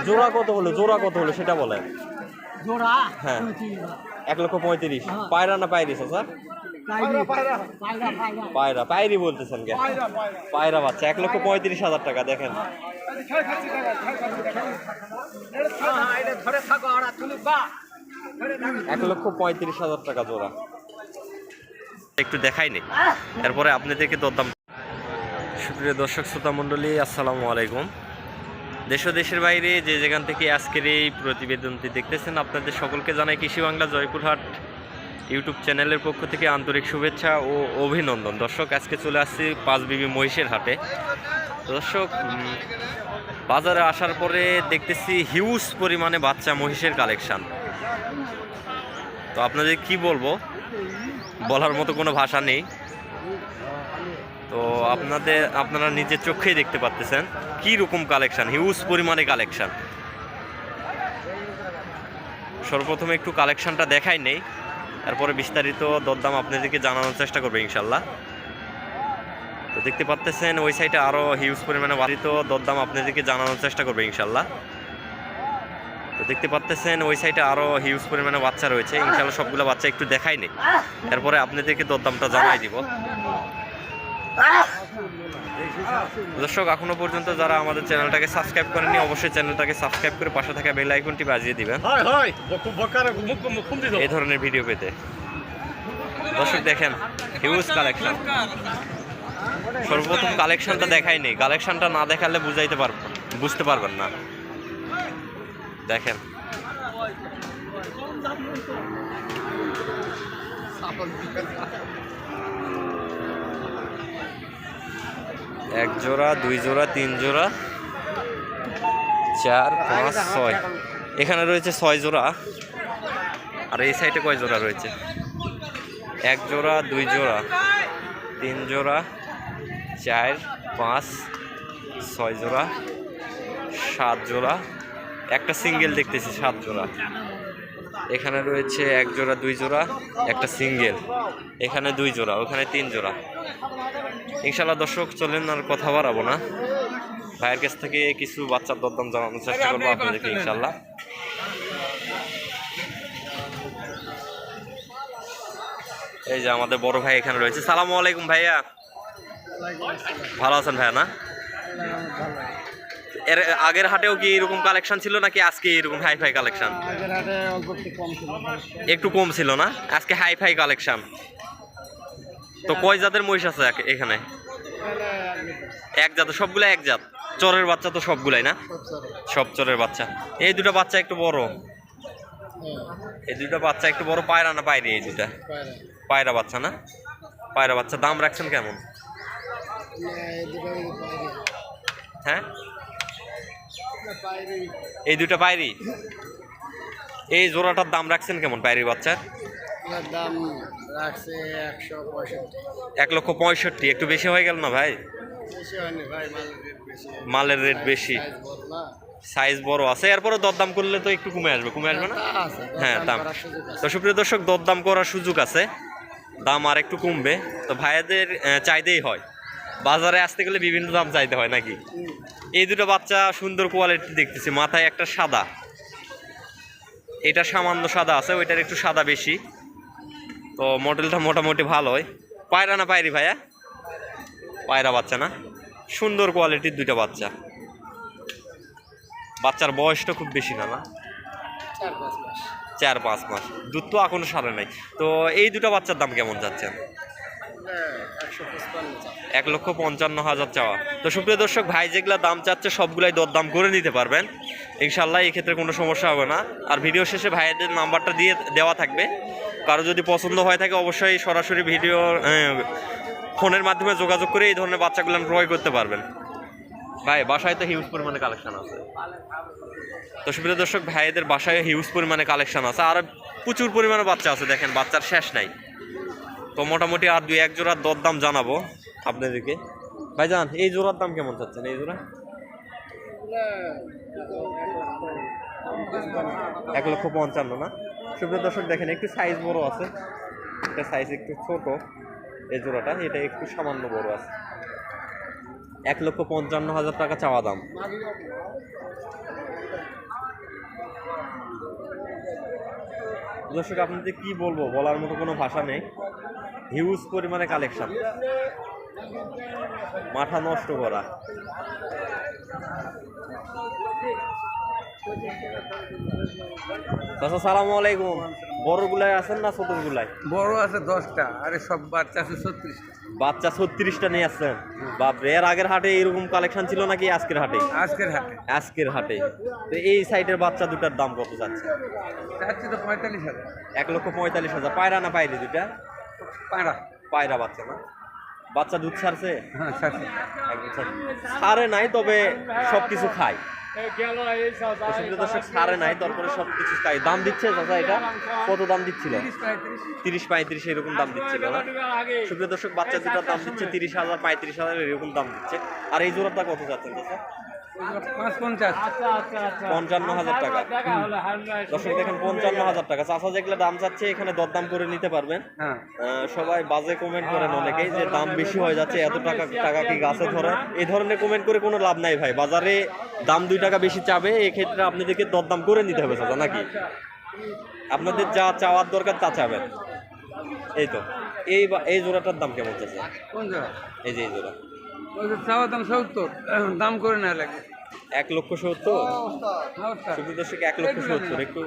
জোড়া কত হলো, জোড়া কত হলো সেটা বলেন। জোড়া হ্যাঁ 1,35,000। পায়রা না পায়রি চাচা? পায়রা, পায়রি বলতেছেন কে? পায়রা বাচ্চা 1,35,000 টাকা। দেখেন 1,35,000 টাকা জোড়া। একটু দেখাই নেই, এরপরে আপনাদেরকে দরদাম। সুপ্রিয় দর্শক শ্রোতা মণ্ডলী, আসসালামু আলাইকুম। দেশ ও দেশের বাইরে যে যেখান থেকে আজকের এই প্রতিবেদনটি দেখতেছেন, আপনাদের সকলকে জানাই কৃষি বাংলা জয়পুরহাট ইউটিউব চ্যানেলের পক্ষ থেকে আন্তরিক শুভেচ্ছা ও অভিনন্দন। দর্শক, আজকে চলে আসছি পাঁচবিবি মহিষের হাটে। দর্শক, বাজারে আসার পরে দেখতেছি হিউজ পরিমাণে বাচ্চা মহিষের কালেকশান। তো আপনাদের কি বলবো, বলার মতো কোনো ভাষা নেই। তো আপনারা নিজের চোখেই দেখতে পাচ্ছেন কি রকম কালেকশন, হিউজ পরিমাণে কালেকশন। সর্বপ্রথমে একটু কালেকশনটা দেখাই নেই, তারপরে বিস্তারিত দরদাম আপনাদেরকে জানানোর চেষ্টা করবে ইনশাল্লাহ। তো দেখতে পাচ্ছেন ওই সাইডে আরও হিউজ পরিমাণে বাড়িতে দরদাম আপনাদেরকে জানানোর চেষ্টা করবে ইনশাল্লাহ। তো দেখতে পাচ্ছেন ওই সাইডে আরও হিউজ পরিমাণে বাচ্চা রয়েছে ইনশাল্লাহ। সবগুলো বাচ্চা একটু দেখাই নেই, এরপরে আপনাদেরকে দরদামটা জানাই দিব। দর্শক, এখনো পর্যন্ত যারা আমাদের চ্যানেলটাকে সাবস্ক্রাইব করেনি, অবশ্যই চ্যানেলটাকে সাবস্ক্রাইব করে পাশে থাকা বেল আইকনটি বাজিয়ে দিবেন এই ধরনের ভিডিও পেতে। দর্শক দেখেন হিউজ কালেকশন। সর্বপ্রথম কালেকশনটা দেখাই নেই, কালেকশনটা না দেখালে বুঝতে পারবেন না। দেখেন এক জোড়া, দুই জোড়া, তিন জোড়া, 4, 5, 6। এখানে রয়েছে 6 জোড়া। আর এই সাইডে কয় জোড়া রয়েছে? 1 জোড়া, 2 জোড়া, 3 জোড়া, 4, 5, 6 জোড়া, 7 জোড়া। একটা সিঙ্গেল দেখতেছি 7 জোড়া। এখানে রয়েছে 1 জোড়া, 2 জোড়া, একটা সিঙ্গেল। এখানে 2 জোড়া, ওখানে 3 জোড়া। ইনশাল্লাহ দর্শক, চলেন আর কথা বাড়াবো না, ভাইয়ের কাছ থেকে কিছু বাচ্চার দরদাম জানানোর চেষ্টা করবো আপনাদেরকে ইনশাল্লাহ। এই যে আমাদের বড় ভাই এখানে রয়েছে। সালামু আলাইকুম ভাইয়া, ভালো আছেন ভাইয়া? না, এর আগের হাটেও কি এরকম কালেকশন ছিল নাকি আজকে এরকম হাই ফাই কালেকশন? একটু কম ছিল না, আজকে হাই ফাই কালেকশন। তো কয় জাতের মহিষ আছে এখানে? এক জাত, সবগুলো এক জাত। চরের বাচ্চা তো সবগুলাই না? সব চরের বাচ্চা। এই দুটো বাচ্চা একটু বড়, এই দুটো বাচ্চা একটু বড়। পায়রা না পায়রি? এই দুটা পায়রা বাচ্চা না? পায়রা বাচ্চা। দাম রাখছেন কেমন? হ্যাঁ, এই দুটা পায়রি। এই জোড়াটার দাম রাখছেন কেমন পায়রির বাচ্চার? দাম রাখছে 165। 1,65,000। একটু বেশি হয়ে গেল না ভাই? মালের রেট বেশি, সাইজ বড় আছে। এরপরে দরদাম করলে তো একটু কমে আসবে না? হ্যাঁ, দাম। তো সুপ্রিয় দর্শক, দরদাম করার সুযোগ আছে, দাম আর একটু কমবে। তো ভাইয়াদের চাইতেই হয়, বাজারে আসতে গেলে বিভিন্ন দাম চাইতে হয় নাকি? এই দুটো বাচ্চা সুন্দর কোয়ালিটি দেখতেছি। মাথায় একটা সাদা, এটা সামান্য সাদা আছে, ওইটার একটু সাদা বেশি। তো মডেলটা মোটামুটি ভালোই। পায়রা না পায়রি ভাইয়া? পায়রা বাচ্চা না? সুন্দর কোয়ালিটির দুইটা বাচ্চা। বাচ্চার বয়সটা খুব বেশি না? 4-5 মাস। দুধ তো এখনো সারে নাই। তো এই দুটো বাচ্চার দাম কেমন যাচ্ছেন? 1,55,000 চাওয়া। তো সুপ্রিয় দর্শক, ভাই যেগুলা দাম চাচ্ছে সবগুলাই দরদাম করে নিতে পারবেন ইনশাল্লাহ, এই ক্ষেত্রে কোনো সমস্যা হবে না। আর ভিডিও শেষে ভাইদের নাম্বারটা দেওয়া থাকবে, কারো যদি পছন্দ হয়ে থাকে অবশ্যই সরাসরি ফোনের মাধ্যমে যোগাযোগ করে এই ধরনের বাচ্চাগুলো ক্রয় করতে পারবেন। ভাই বাসায় তো হিউজ পরিমাণে কালেকশন আছে। তো সুপ্রিয় দর্শক, ভাইদের বাসায় হিউজ পরিমাণে কালেকশন আছে, আর প্রচুর পরিমাণে বাচ্চা আছে। দেখেন বাচ্চার শেষ নাই। তো মোটামুটি আর 2-1 জোড়ার দরদাম জানাবো আপনাদেরকে। ভাইজান, এই জোড়ার দাম কেমন চাচ্ছেন? এই জোড়া 1,55,000 না? সুপ্রিয় দর্শক দেখেন, একটু সাইজ বড় আছে, এটা সাইজ একটু ছোট। এই জোড়াটা এটা একটু সামান্য বড় আছে। 1,55,000 টাকা চাওয়া দাম। দর্শক আপনাদের কি বলবো, বলার মতো কোনো ভাষা নেই। হিউজ পরিমাণে কালেকশন, মাথা নষ্ট করা। চাচা সালামু আলাইকুম। বড় গুলাই আছেন না ছোট গুলাই? বড় আছে 10টা, আরে সব বাচ্চা আছে 36টা। বাচ্চা 36টা নিয়ে আসছেন? বাপরে, এর আগের হাটে এরকম কালেকশন ছিল নাকি আজকের হাটে? আজকের হাটে আজকের হাটে। তো এই সাইডের বাচ্চা দুটার দাম কত যাচ্ছে? চাচ্ছি তো 45,000। 1,45,000। পায়রা না পায়রি দুটা? পাড়া পায়রা বাচ্চা না? বাচ্চা দুধ ছাড়ছে? হ্যাঁ ছাড়ছে। একদম ছাড়ে নাই, তবে সবকিছু খায়। দর্শক ছাড়ে নাই, তারপরে সবকিছু খায়। দাম দিচ্ছে চাচা এটা কত দাম দিচ্ছিল? 30-35 এরকম দাম দিচ্ছিল না? সুপ্রিয় দর্শক, বাচ্চা দুটার দাম দিচ্ছে 30,000 35,000 এরকম দাম দিচ্ছে। আর এই জোড়াটা কত যাচ্ছেন চাচা? 55,000 টাকা। দর্শক দেখেন 55,000 টাকা চাচা যেগুলো দাম চাচ্ছে, এখানে দরদাম করে নিতে পারবেন। সবাই বাজে কমেন্ট করেন অনেকেই যে দাম বেশি হয়ে যাচ্ছে, এত টাকা টাকা কি গাছে ধরে। এই ধরনের কমেন্ট করে কোনো লাভ নাই ভাই। বাজারে দাম 2 টাকা বেশি চাবে, এক্ষেত্রে আপনাদেরকে দরদাম করে নিতে হবে চাচা, নাকি? আপনাদের যা চাওয়ার দরকার তা চাবেন। এই তো এই জোড়াটার দাম কেমন চাচা? কোন জোড়া? এই যে এই জোড়া চাওয়ার দাম 70, দাম করে না লাগে 1,70,000। দর্শক 1,70,000 একটু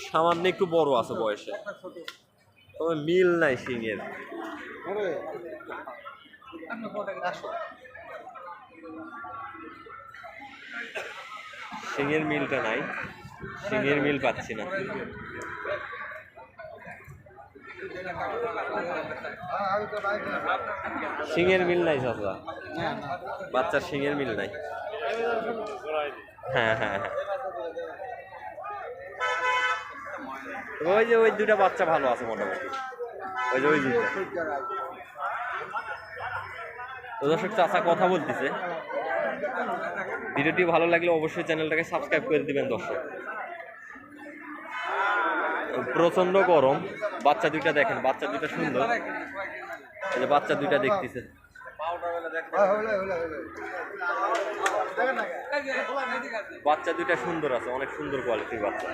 সামান্য একটু বড় আছে বয়সে, তবে মিল নাই সিংয়ের। সিংয়ের মিলটা নাই, সিংয়ের মিল পাচ্ছি না। সিংয়ের মিল নাই চাচা, বাচ্চার সিংয়ের মিল নাই। হ্যাঁ হ্যাঁ হ্যাঁ, ওই যে ওই দুটা বাচ্চা ভালো আছে মোটামুটি, ওই যে ওই দুটা। তো দর্শক চাচা কথা বলতেছে। ভিডিওটি ভালো লাগলে অবশ্যই চ্যানেলটাকে সাবস্ক্রাইব করে দিবেন দর্শক। প্রচন্ড গরম। বাচ্চা দুইটা দেখেন, বাচ্চা দুইটা সুন্দর। এই যে বাচ্চা দুইটা দেখতেছে, বাচ্চা দুইটা সুন্দর আছে, অনেক সুন্দর কোয়ালিটির বাচ্চা।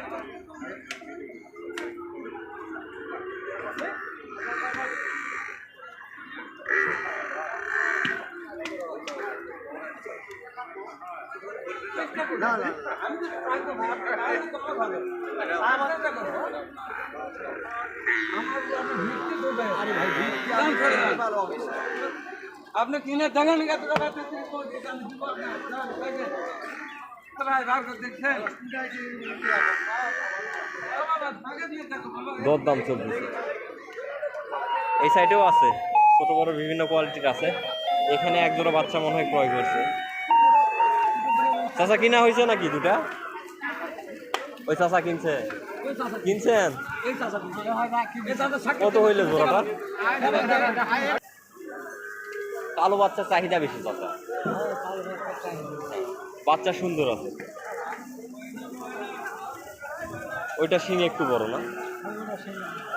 আপনি কিনে দেখেন দরদাম চলতেছে। এই সাইডেও আছে, ছোট বড় বিভিন্ন কোয়ালিটির আছে। এখানে এক জোড়া বাচ্চা মনে হয় ক্রয় করছে। চাচা কিনা হয়েছে নাকি দুটা? ওই চাচা কিনছেন? কত হইলে জোড়াটা? কালো বাচ্চার চাহিদা বেশি চাচা, বাচ্চা সুন্দর আছে। ওইটা শিং একটু বড় না?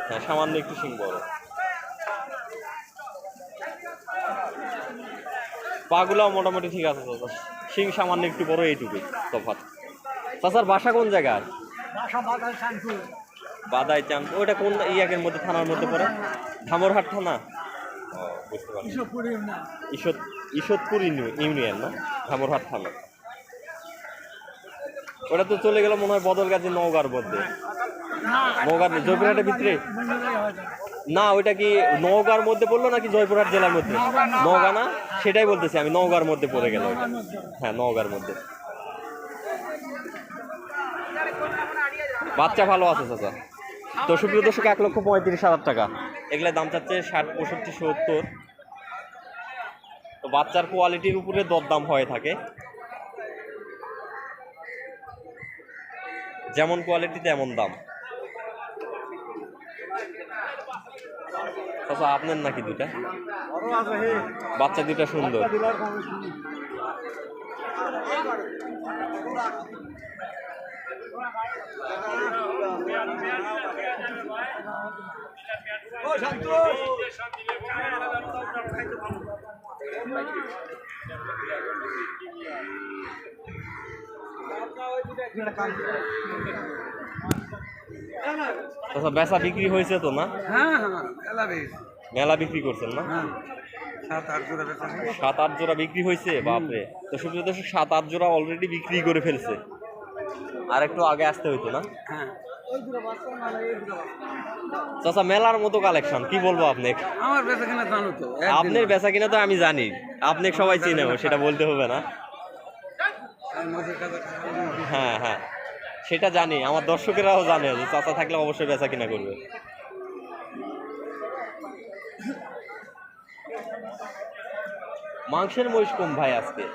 হ্যাঁ, সামান্য একটু শিং বড়। পাগুলাও মোটামুটি ঠিক আছে চাচা, শিং সামান্য একটু বড়, এইটুকুই তফাৎ। চাচার বাসা কোন জায়গায়? বাদাই চান। ওইটা কোন ইয়াকের মধ্যে, থানার মধ্যে পড়ে? ধামরহাট থানা। ও, বুঝতে পারছি। ঈশ্বরপুর ইউনিয়ন না, ধামরহাট থানা। ওটা তো চলে গেল মনে হয় বদলগাজী নওগাঁর মধ্যে। নওগাঁ জয়পুরহাটের ভিতরে না? ওইটা কি নওগাঁর মধ্যে পড়লো নাকি জয়পুরহাট জেলার মধ্যে? নওগাঁ না, সেটাই বলতেছি আমি, নওগাঁর মধ্যে পড়ে গেল ওইটা। হ্যাঁ, নওগাঁর মধ্যে। বাচ্চা ভালো আছে চাচা। তো সুপ্রিয় দর্শক, 1,35,000 টাকা এগুলা দাম চাচ্ছে। 60, 65, 70। তো বাচ্চার কোয়ালিটির উপরে দরদাম হয়ে থাকে, যেমন কোয়ালিটি তেমন দাম। চাচা আপনার নাকি দুটা? বাচ্চা দুটা সুন্দর। আচ্ছা বেচা বিক্রি হয়েছে তো না? হ্যাঁ হ্যাঁ এলা বেশ মেলা বিক্রি করছেন না? হ্যাঁ 7-8 জোড়া বেচা নেই। 7-8 জোড়া বিক্রি হয়েছে, বাপরে। তো সুপ্রিয় দর্শক 7-8 জোড়া অলরেডি বিক্রি করে ফেলছে, আর একটু আগে আসতে হইতো না? হ্যাঁ চাচা মেলার মতো কালেকশন, কি বলবো আপনি। আমার বেচা কিনা জানো তো আপনার বেচা কিনা তো আমি জানি, আপনি সবাই চিনে, সেটা বলতে হবে না। হ্যাঁ হ্যাঁ সেটা জানি, আমার দর্শকেরাও জানে যে চাচা থাকলে অবশ্যই বেচা কিনা করবে। মাংসের মহিষ কম ভাই আজকে,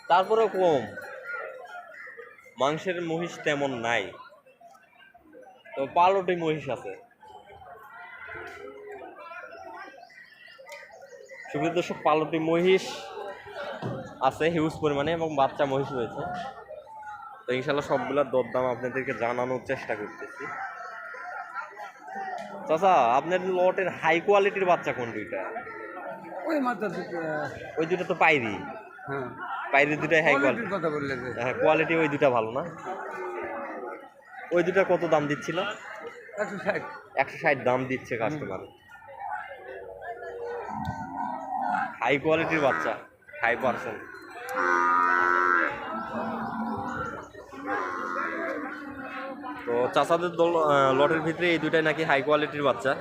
তারপরেও কম, মাংসের মহিষ তেমন নাই, তো পালটে মহিষ আছে। সুপ্রিয় দর্শক পালটে মহিষ আছে হিউজ পরিমাণে এবং বাচ্চা মহিষ রয়েছে। তো ইনশাল্লাহ সবগুলোর দরদাম আপনাদেরকে জানানোর চেষ্টা করতেছি। চাচা আপনার লটের হাই কোয়ালিটির বাচ্চা কোন দুইটা? ওই মাত্র ওই দুটো তো পাইরি, হ্যাঁ পাইরি দুটাই হাই কোয়ালিটি। কোয়ালিটির কথা বললে যে হ্যাঁ কোয়ালিটি ওই দুটা ভালো না? ওই দুটা কত দাম দিচ্ছিল? 160 160 দাম দিচ্ছে কাস্টমার। হাই কোয়ালিটির বাচ্চা, হাই পার্সেন্ট। তো চাচাদের লটের ভিতরে এই দুটাই নাকি হাই কোয়ালিটির বাচ্চা।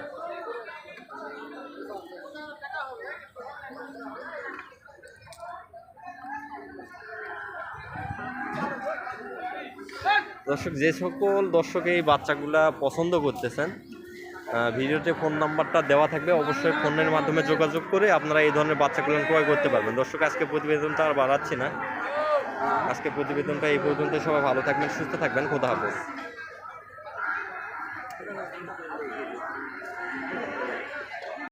দর্শক যে সকল দর্শক এই বাচ্চাগুলা পছন্দ করতেছেন, ভিডিওতে ফোন নাম্বারটা দেওয়া থাকবে, অবশ্যই ফোনের মাধ্যমে যোগাযোগ করে আপনারা এই ধরনের বাচ্চাগুলো ক্রয় করতে পারবেন। দর্শক আজকে প্রতিবেদনটা আর বাড়াচ্ছি না, আজকে প্রতিবেদনটা এই পর্যন্ত। সবাই ভালো থাকবেন, সুস্থ থাকবেন, খোদা হাফেজ।